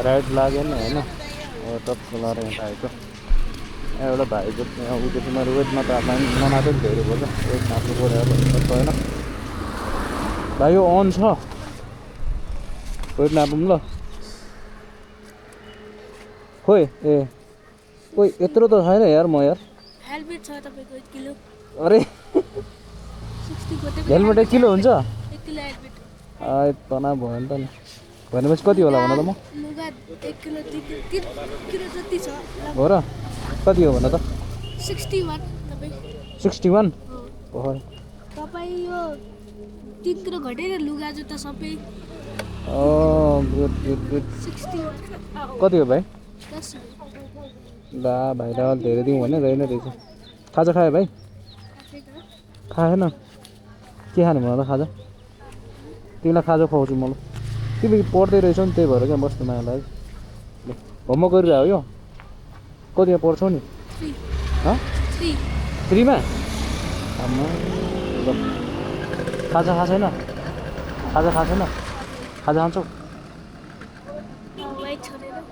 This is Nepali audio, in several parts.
राइट लागेन होइन टक्क लाएर यहाँ आएको एउटा भाइको उयो तिमीहरू वेटमा त ननाएको नि धेरै भयो वेट नाप्नु पऱ्यो होइन भाइ यो अन छ वेट नापौँ ल खोइ ए खोइ यत्रो त छैन यार म यार हेलमेट छ तपाईको 1 किलो अरे 60 को हेलमेट 1 किलो हुन्छ 1 किलो हेलमेट तना भयो नि त नि भनेपछि कति होला भन त म लुगा 1 किलो 3 किलो जति छ हो र कति हो भन त 61 तपाई 61 हो तपाई यो 3 किलो घटेर लुगा जुत्ता सबै गुड गुड गुड 61 कति हो भाइ 10 ला भाइलाई अलि धेरै दिउँ भने रहेन रहेछ खाजा खायो भाइ खाएन के खाने भन त खाजा तिमीलाई खाजा खुवाउँछु म ल तिमी पढ्दै रहेछौ नि त्यही भएर क्या बस्नु माया लाग्यो होमवर्क गरिरह हो यो कतिमा पढ्छौ नि 3 मा आम्मा ल खाजा खा छैन खाजा खा छैन खाजा खान्छौ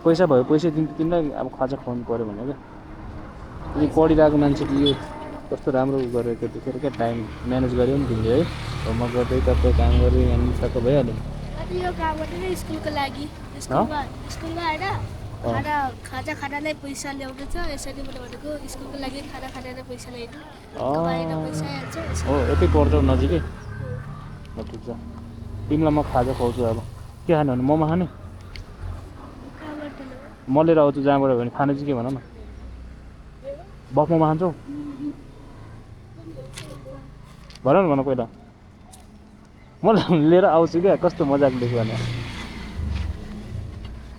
पैसा भयो पैसा तिमीलाई अब खाजा खुवाउनु पऱ्यो भने क्या यदि पढिरहेको मान्छेले यो कस्तो राम्रो गरेको देखेर क्या टाइम म्यानेज गर्यो नि तिमीले है होमवर्क गर्दै तपाईँ काम गर्दै यहाँ सबै भइहाल्यो यो काम गर्दै स्कुलको लागि स्कुलमा हैन खाजा खानालाई पैसा ल्याउँदै छ यसरी मैले भनेको स्कुलको लागि खाना खानालाई पैसा ल्याइदिनु कमाएर पैसा आउँछ हो यतै पढ्छौ नजिकै ल ठिक छ तिमीलाई म खाजा खुवाउँछु अब के खाने भने मोमो खाने म लिएर आउँछु जहाँबाट भने खाने चाहिँ के भन न बफ मोमो खान्छौ भन न भन पहिला म लिएर आउँछु क्या कस्तो मजाक देख्यो भने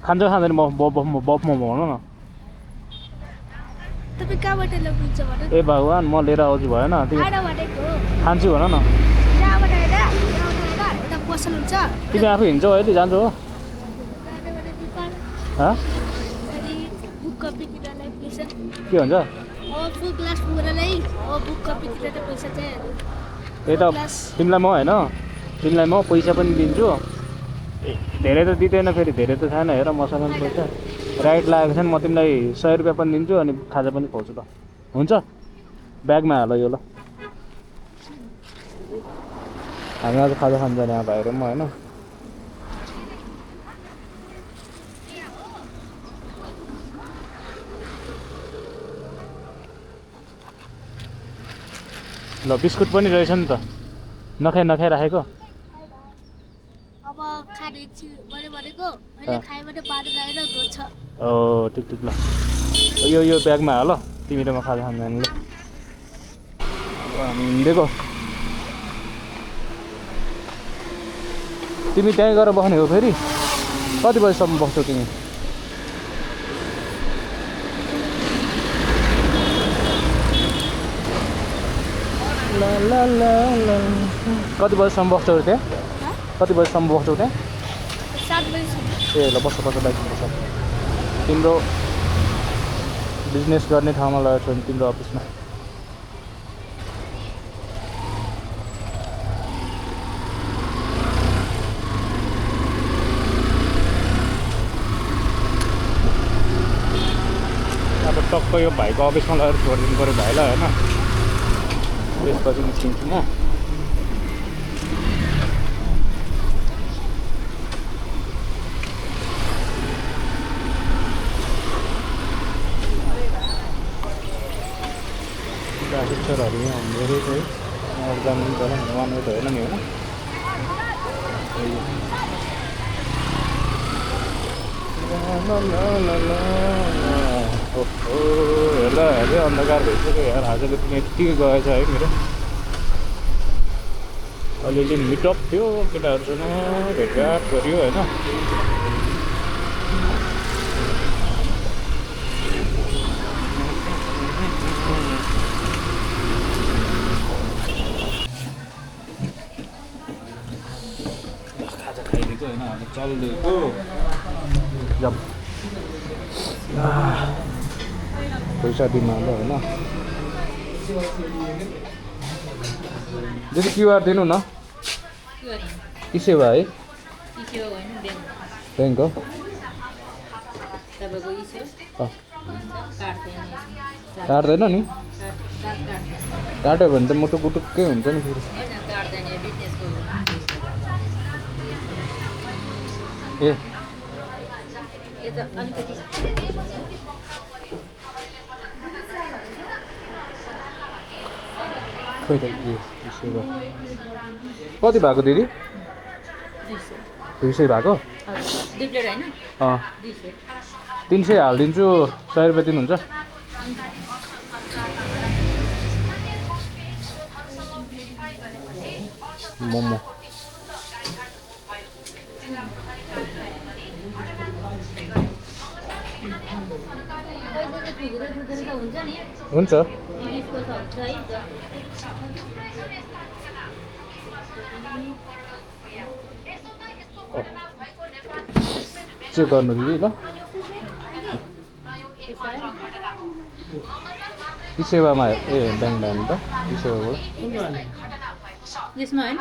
खान्छ खाँदैन बफ मोमो भन न तपाईँ कहाँबाट ल्याउनुहुन्छ भन ए भगवान् म लिएर आउँछु भएन खान्छु भन न पसल हुन्छ तिमी आफै हिँड्छौ अहिले जान्छौ हो के भन्छ ए त तिमीलाई म होइन तिमीलाई म पैसा पनि दिन्छु धेरै त दिँदैन फेरि धेरै त छैन हेर मसँग पनि पैसा राइट लागेको छ नि म तिमीलाई 100 रुपियाँ पनि दिन्छु अनि खाजा पनि खुवाउँछु ल हुन्छ ब्यागमा हाल यो ल हामी आज खाजा खान्छ यहाँ भाइहरू म होइन ल बिस्कुट पनि रहेछ नि त नखाइ राखेको अब खाने भनेको अहिले खाएबाट बाटो गएर दोछ ओ ठिक ल यो ब्यागमा हाल तिमी र म खाजा खान्छ नि ल हामी हिँडेको तिमी त्यहीँ गएर बस्ने हो फेरि कति बजीसम्म बस्छौ तिमी कति बजीसम्म बस्छौ त्यहाँ कति बजीसम्म बस्छौ त्यहाँ 7 बजीसम्म ए ल बस्छ बाइक बस्छ तिम्रो बिजनेस गर्ने ठाउँमा लगेको छ नि तिम्रो अफिसमा अब टक्क यो भाइको अफिसमा लगेर छोडिदिनु पऱ्यो भाइलाई होइन त्यसपछि निस्किन्छु म पिक्चरहरू यहाँ हुँदो रहेछ है यहाँ जानु पनि पर्यो वान वे त होइन नि होइन ओहो हेर्दा हेर्दै अन्धकार भइसक्यो यार आजको दिन यति गएछ है मेरो अलिअलि मिटअप थियो केटाहरूसँग भेटघाट गऱ्यो होइन खाजा खाइदिएको होइन अब चल्दिएको जब पैसा दिनु होइन दिदी क्युआर दिनु न कि सेवा है ब्याङ्क हो काट्दैन नि काट्यो भने त मुटुक गुटुक्कै हुन्छ नि फेरि ए खोइ त कति भएको दिदी 200 भएको 300 हालिदिन्छु 100 रुपियाँ दिनुहुन्छ मोमो हुन्छ चेक गर्नु दिदी ल ई सेवामा ए ब्याङ्क भएन त ई सेवाबाट यसमा हैन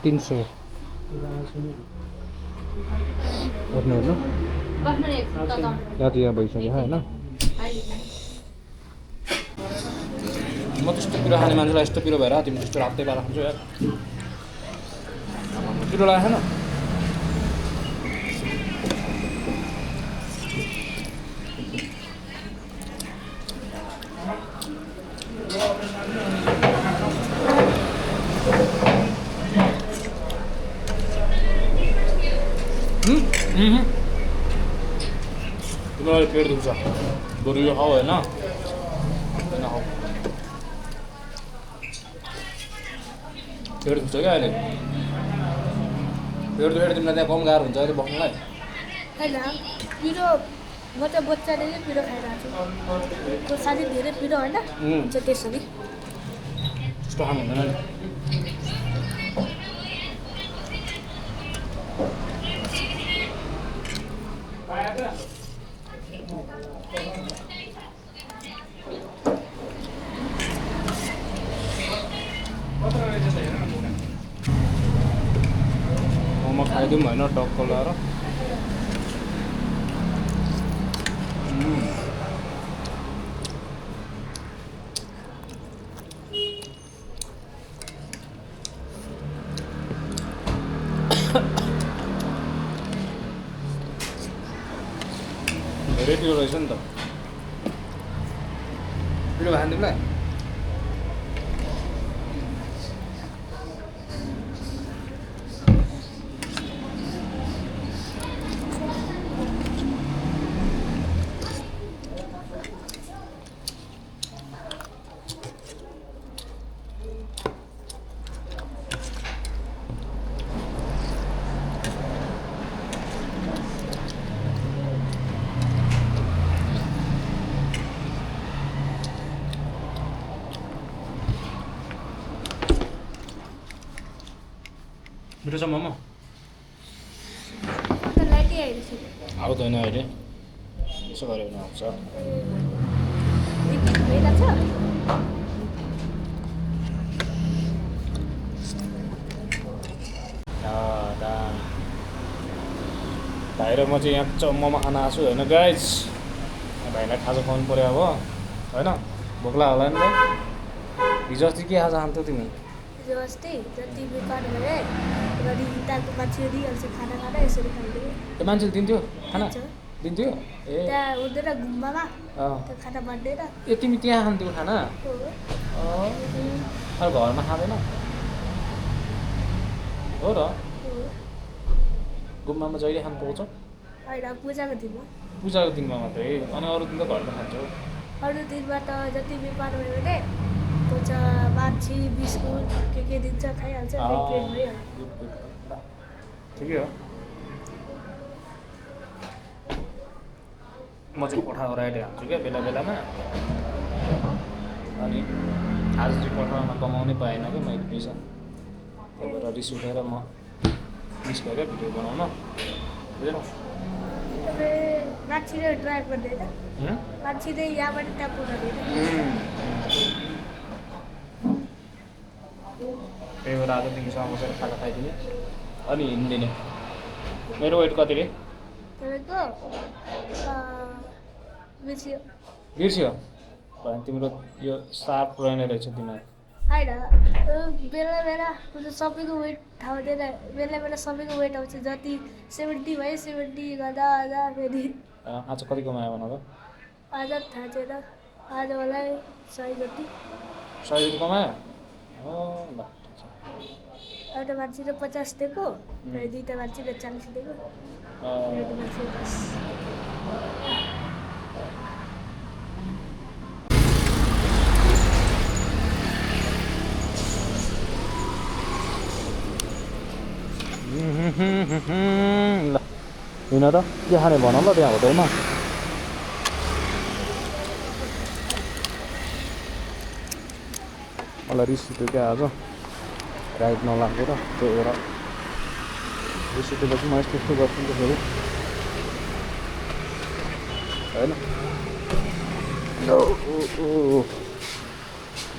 300 हेर्नु हेर्नु यहाँ भइसक्यो होइन म त्यस्तो पिरो खाने मान्छेलाई यस्तो पिरो भएर तिमी त्यस्तो रातै पारा खान्छौ यार पिरो लागेको छैन तिमीलाई पेट दुख्छ बरु यो खाऊ होइन खाऊ पेट दुख्छ क्या अहिले पेट दुखेर तिमीलाई त्यहाँ कम गाह्रो हुन्छ अहिले बस्नुलाई होइन पिरो म त बच्चाले नै पिरो खाइरहेको छु साथी धेरै पिरो होइन हुन्छ त्यसरी त्यस्तो खानु हुँदैन नि मोमो खाइदिउँ होइन टक्क लगाएर धेरै पिरो रहेछ नि त पिरो खानु तिमीलाई मिठो छ मोमो लाइटै आइरहेको छ आउँदैन अहिले यसो गऱ्यो भने आउँछ भइरहेको भाइ र म चाहिँ यहाँ मोमो खान आएको छु होइन गाइज भाइलाई खाजा खुवाउनु पऱ्यो अब होइन भोक लाग्यो होला नि भाइ हिजो अस्ति के खाजा खान्थ्यौ तिमी हिजो अस्ति जति बेकार भए र ताको मान्छे दिइहाल्छ खाना खाना यसरी खाइदियो त्यो मान्छेले दिन्थ्यो खाना दिन्थ्यो ए त्यहाँ हुँदैन गुम्बामा अँ त्यो खाना बाँड्दैन ए तिमी त्यहाँ खान्थ्यौ खाना हो अरू घरमा खाँदैन हो र गुम्बामा जहिले खानु पाउँछ होइन पूजाको दिनमा पूजाको दिनमा मात्रै अनि अरू दिन त घरमा खान्छौ अरू दिनमा त जति व्यापार भयो भने पाउँछ मान्छे बिस्कुट के दिन्छ खाइहाल्छ पेट भइहाल्छ ठिकै हो म चाहिँ कोठा ओराइले हान्छु क्या बेला बेलामा अनि आज चाहिँ कोठामा कमाउनै पाएन क्या मैले पैसा त्यही भएर रिस उठेर म मिस गरेँ भिडियो बनाउन बुझेन मान्छेले ड्राइभ गर्दैन मान्छेले यहाँबाट त्यहाँ पुऱ्याउँदैन त्यही भएर आज तिमीसँग बसेर खाजा खाइदिने अनि हिँडिदिने। मेरो वेट कति रे? तपाईँको बिर्सियो बिर्स्यो भने तिम्रो यो सार्प रहेन रहेछ दिमाग। होइन बेला बेला सबैको वेट थाहा हुँदैन, बेला बेला सबैको वेट आउँछ। जति 70 भयो 70 गर्दा गर्दा फेरि आज कति कमायो भन त? आज थाहा छैन, आज मलाई 100 जति। 100 जति कमायो? ल ठिक छ। एउटा मान्छेले 50 दिएको, दुईवटा मान्छेले 40 दिएको, एउटा मान्छेले 10। ल हिँड त के खाने भन ल त्यहाँ होटलमा। मलाई रिस उठ्यो क्या आज राइड नलाग्यो र त्यही भएर रिस उठेपछि म यस्तो यस्तो गर्छु नि त फेरि होइन।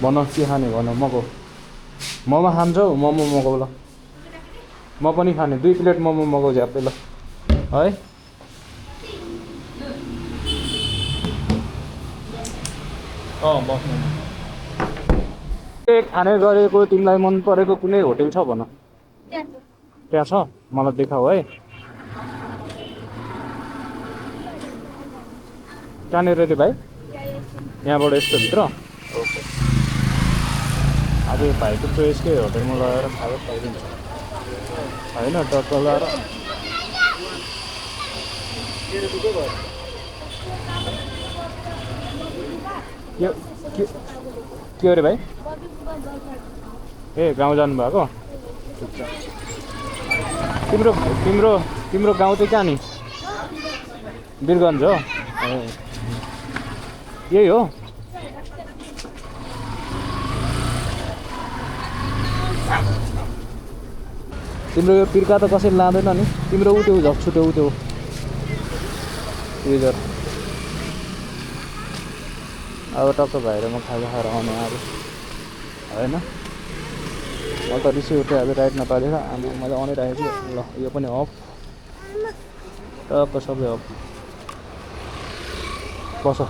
भन के खाने भन मगाउ। मोमो खान्छौ? मोमो मगाउ ल। म पनि खाने 2 प्लेट मोमो मगाउ झ्याप्पै ल है। बस्नु खाने गरेको तिमीलाई मन परेको कुनै होटेल छ भन। त्यहाँ छ? मलाई देखाऊ है। कहाँनिर रे भाइ? यहाँबाट यस्तो भित्र? ओके। आज भाइको चोइसकै होटेलमा लगेर खाएर खाइदिन्छ होइन टक्क लगाएर। के अरे भाइ? ए गाउँ जानुभएको? ठिक छ। तिम्रो तिम्रो तिम्रो गाउँ चाहिँ कहाँ नि? वीरगन्ज हो? यही हो? तिम्रो यो पिर्का त कसैले लाँदैन नि? तिम्रो उ त्यो झक्छुट्यो उ त्यो युजर। अब टक्क भएर म खाजा खाएर आउने अब होइन। म त रिसै उठ्यो आज राइड नपालेर। आमा मैले आउने राखेको छु। ल यो पनि अफ, टक्क सबै अफ। बस